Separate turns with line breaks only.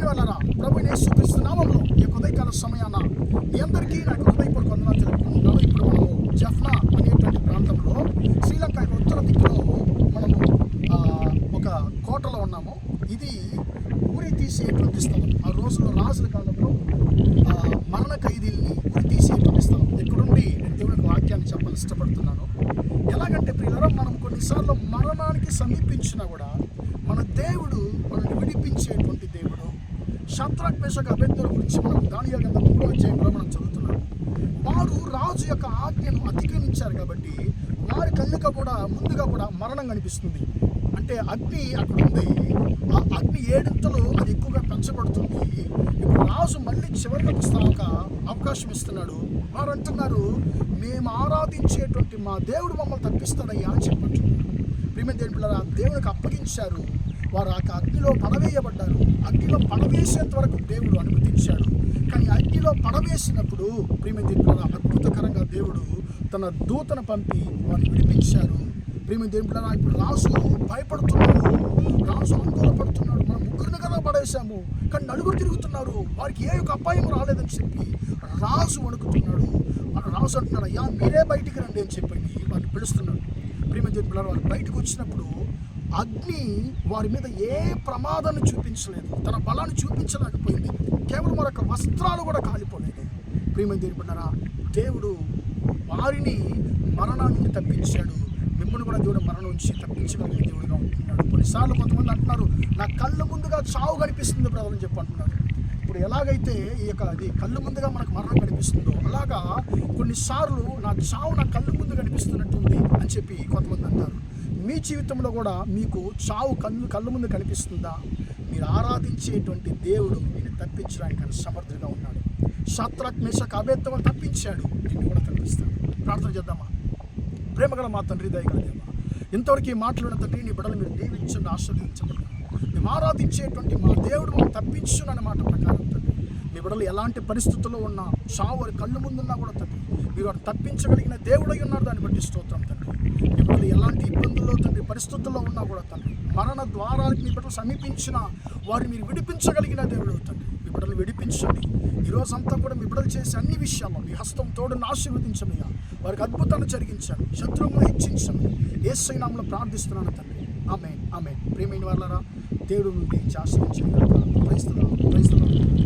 ప్రియమైన వాళ్ళారా, ప్రభువైన యేసుక్రీస్తు నామములో ఈ ఉదయకాల సమయాన మీ అందరికీ నాకు హృదయపూర్వక వందనాలు తెలుపుకుంటున్నాను. ఇప్పుడు మనము జఫ్నా అనేటువంటి ప్రాంతంలో శ్రీలంక యొక్క ఉత్తర దిక్కులో మనము ఒక కోటలో ఉన్నాము. ఇది ఉరి తీసేటువంటి స్థలం. ఆ రోజుల్లో రాజుల కాలంలో మరణ ఖైదీల్ని ఉరి తీసేటువంటి స్థలం. ఇక్కడుండి నేను దేవునికి వాక్యాన్ని చెప్పాలని ఇష్టపడుతున్నాను. ఎలాగంటే ప్రియులారా, మనం కొన్నిసార్లు మరణానికి సమీపించినా కూడా మన దేవుడు మనల్ని విడిపించేటువంటి దేవుడు. షద్రక్ మేషక్ అబేద్నెగో గురించి మనం దానియేలు గ్రంథం 3వ అధ్యాయంలో మనం చదువుతున్నాం. వారు రాజు యొక్క ఆజ్ఞను అతిక్రమించారు కాబట్టి వారి కళ్ళుగా కూడా ముందుగా కూడా మరణం కనిపిస్తుంది. అంటే అగ్ని అక్కడ ఉంది. ఆ అగ్ని ఏడింతలు అది ఎక్కువగా పెంచబడుతుంది. ఇప్పుడు రాజు మళ్ళీ చివరికి ఒక అవకాశం ఇస్తున్నాడు. వారు అంటున్నారు, మేము ఆరాధించేటువంటి మా దేవుడు మమ్మల్ని తప్పిస్తాడయ్యా అని చెప్పంటున్నారు. ప్రియమైన దేవుని పిల్లరా, దేవునికి అప్పగించారు. వారు ఆ అగ్నిలో పడవేయబడ్డారు. అగ్నిలో పడవేసేంత వరకు దేవుడు అనుమతించాడు. కానీ అగ్నిలో పడవేసినప్పుడు ప్రియమైన దేవుని పిల్లరా, అద్భుతకరంగా దేవుడు తన దూతను పంపి వారిని విడిపించారు. ప్రియమైన దేవుని పిల్లరా, ఇప్పుడు రాజు భయపడుతున్నాడు, రాజు ఆందోళన పడుతున్నాడు. మనం ముగ్గురిని కదా పడేశాము, కానీ నలుగురు తిరుగుతున్నారు, వారికి ఏ యొక్క అపాయం రాలేదని చెప్పి రాజు వణుకుతున్నాడు. రాజు అంటున్నాడు, అయ్యా మీరే బయటికి రండి అని చెప్పండి వారిని పిలుస్తున్నాడు. ప్రియమైన దేవుని పిల్లరా, వారు బయటకు వచ్చినప్పుడు అగ్ని వారి మీద ఏ ప్రమాదాన్ని చూపించలేదు, తన బలాన్ని చూపించలేకపోయింది. కేవలం మరొక వస్త్రాలు కూడా కాలిపోలేదు. ప్రియమైన దేవుని పిల్లరా, దేవుడు వారిని మరణాన్ని తప్పించాడు. మిమ్మల్ని కూడా దేవుడు మరణం నుంచి తప్పించగలిగే దేవుడుగా ఉంటున్నాడు. కొన్నిసార్లు కొంతమంది అంటున్నారు, నా కళ్ళ ముందుగా చావు కనిపిస్తుంది బ్రదర్ అని చెప్పి అంటున్నారు. ఇప్పుడు ఎలాగైతే ఈ యొక్క అది కళ్ళు ముందుగా మనకు మరణం కనిపిస్తుందో అలాగా కొన్నిసార్లు నాకు చావు నా కళ్ళు ముందు కనిపిస్తున్నట్టుంది అని చెప్పి కొంతమంది అంటారు. మీ జీవితంలో కూడా మీకు చావు కళ్ళు ముందు కనిపిస్తుందా? మీరు ఆరాధించేటువంటి దేవుడు నేను తప్పించడానికి ఆయన సమర్థుడిగా ఉన్నాడు. షద్రక్ మేషక్ అబేద్నెగోను తప్పించాడు, నిన్ను కూడా తప్పిస్తాడు. ప్రార్థన చేద్దామా? ప్రేమగల మా తండ్రి, దయగల దేవా, ఇంతవరకు ఈ మాటలు తండ్రి నీ బిడ్డలు మీరు దీవించండి, ఆశీర్వదించండి. మేము ఆరాధించేటువంటి మా దేవుడు మనం తప్పించునన్న మాట ప్రకారం తండ్రి, మీ బిడ్డలు ఎలాంటి పరిస్థితుల్లో ఉన్నా, చావు వారి కళ్ళు ముందున్నా కూడా తండ్రి మీరు వారు తప్పించగలిగిన దేవుడై ఉన్నారు. దాన్ని బట్టి స్తోత్రం తండ్రి. మీ బిడ్డలు ఎలాంటి ఇబ్బందుల్లో తండ్రి పరిస్థితుల్లో ఉన్నా కూడా తండ్రి మరణ ద్వారాలకు మీ బిడ్డలు సమీపించిన వారిని మీరు విడిపించగలిగిన దేవుడు తండ్రి. మీ బిడ్డలు విడిపించండి. ఈరోజంతా కూడా మీ బిడ్డలు చేసే అన్ని విషయాల్లో మీ హస్తం తోడును ఆశీర్వదించండి. వారికి అద్భుతాన్ని జరిగించండి, శత్రువులను హెచ్చించండి. యేసు నామములో ప్రార్థిస్తున్నాను తండ్రి. ఆమేన్, ఆమేన్. ప్రియమైన వాళ్ళారా, దేవుడు నుండి ఆశీర్వదించండి. Praise the lord.